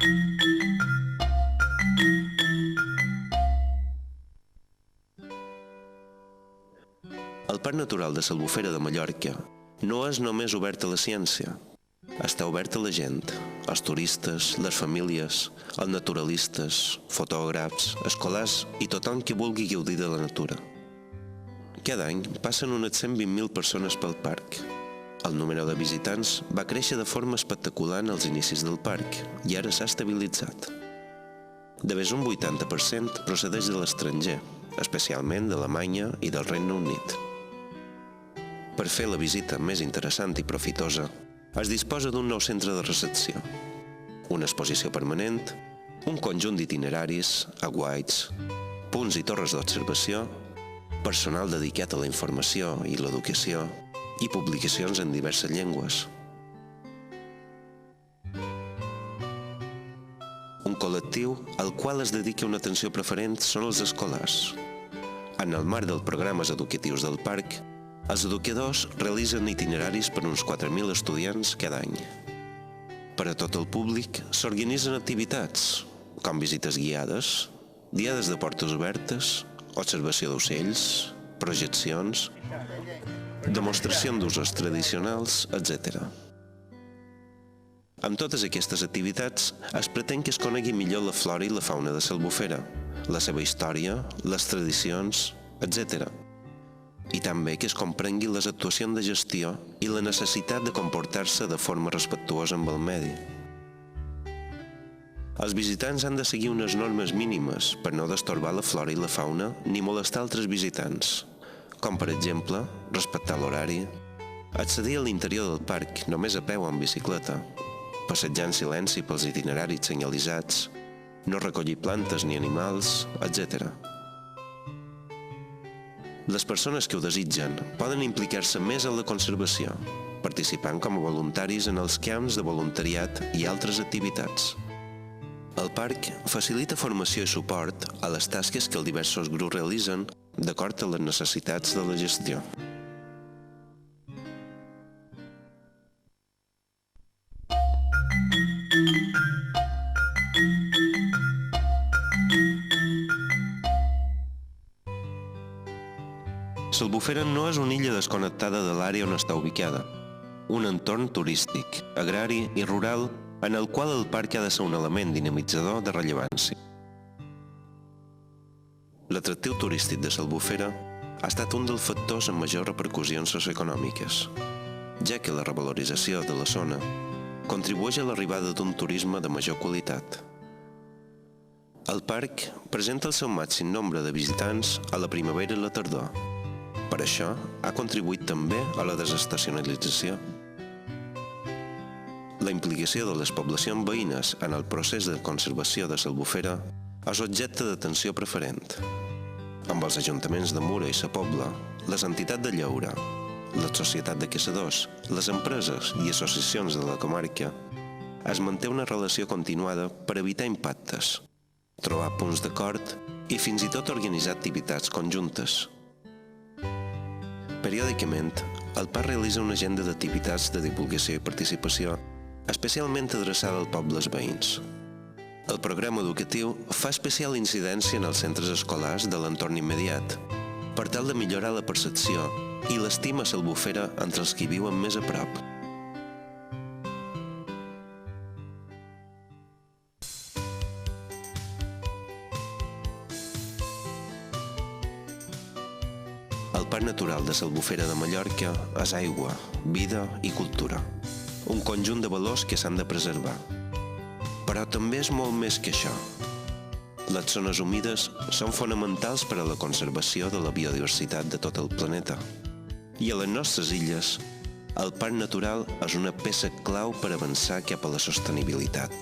El Parc Natural de l'Albufera de Mallorca no és només obert a la ciència. Està obert a la gent, als turistes, les famílies, els naturalistes, fotògrafs, escolars i tothom qui vulgui gaudir de la natura. Cada any passen unes 120.000 persones pel parc. El número de visitants va créixer de forma espectacular als inicis del parc i ara s'ha estabilitzat. De més un 80% procedeix de l'estranger, especialment d'Alemanya i del Regne Unit. Per fer la visita més interessant i profitosa, es disposa d'un nou centre de recepció, una exposició permanent, un conjunt d'itineraris, aguaits, punts i torres d'observació, personal dedicat a la informació i l'educació i publicacions en diverses llengües. Un col·lectiu al qual es dedica una atenció preferent són els escolars. En el marc dels programes educatius del parc, els educadors realitzen itineraris per uns 4.000 estudiants cada any. Per a tot el públic s'organitzen activitats, com visites guiades, diades de portes obertes, observació d'ocells, projeccions, demostració d'usos tradicionals, etc. Amb totes aquestes activitats es pretén que es conegui millor la flora i la fauna de l'Albufera, la seva història, les tradicions, etc. I també que es comprengui les actuacions de gestió i la necessitat de comportar-se de forma respectuosa amb el medi. Els visitants han de seguir unes normes mínimes per no destorbar la flora i la fauna ni molestar altres visitants, com per exemple respectar l'horari, accedir a l'interior del parc només a peu o en bicicleta, passejar en silenci pels itineraris senyalitzats, no recollir plantes ni animals, etc. Les persones que ho desitgen poden implicar-se més en la conservació, participant com a voluntaris en els camps de voluntariat i altres activitats. El parc facilita formació i suport a les tasques que els diversos grups realitzen d'acord amb les necessitats de la gestió. L'Albufera no és una illa desconnectada de l'àrea on està ubicada, un entorn turístic, agrari i rural en el qual el parc ha de ser un element dinamitzador de rellevància. L'atractiu turístic de l'Albufera ha estat un dels factors amb majors repercussions socioeconòmiques, ja que la revalorització de la zona contribueix a l'arribada d'un turisme de major qualitat. El parc presenta el seu màxim nombre de visitants a la primavera i la tardor. Per això, ha contribuït també a la desestacionalització. La implicació de les poblacions veïnes en el procés de conservació de l'Albufera és objecte d'atenció preferent. Amb els ajuntaments de Mura i Sa Pobla, les entitats de lleure, la societat de caçadors, les empreses i associacions de la comarca, es manté una relació continuada per evitar impactes, trobar punts d'acord i fins i tot organitzar activitats conjuntes. Periòdicament, el parc realitza una agenda d'activitats de divulgació i participació especialment adreçada als pobles veïns. El programa educatiu fa especial incidència en els centres escolars de l'entorn immediat, per tal de millorar la percepció i l'estima a l'Albufera entre els qui viuen més a prop. El Parc Natural de l'Albufera de Mallorca és aigua, vida i cultura, un conjunt de valors que s'han de preservar. Però també és molt més que això. Les zones humides són fonamentals per a la conservació de la biodiversitat de tot el planeta. I a les nostres illes, el Parc Natural és una peça clau per avançar cap a la sostenibilitat.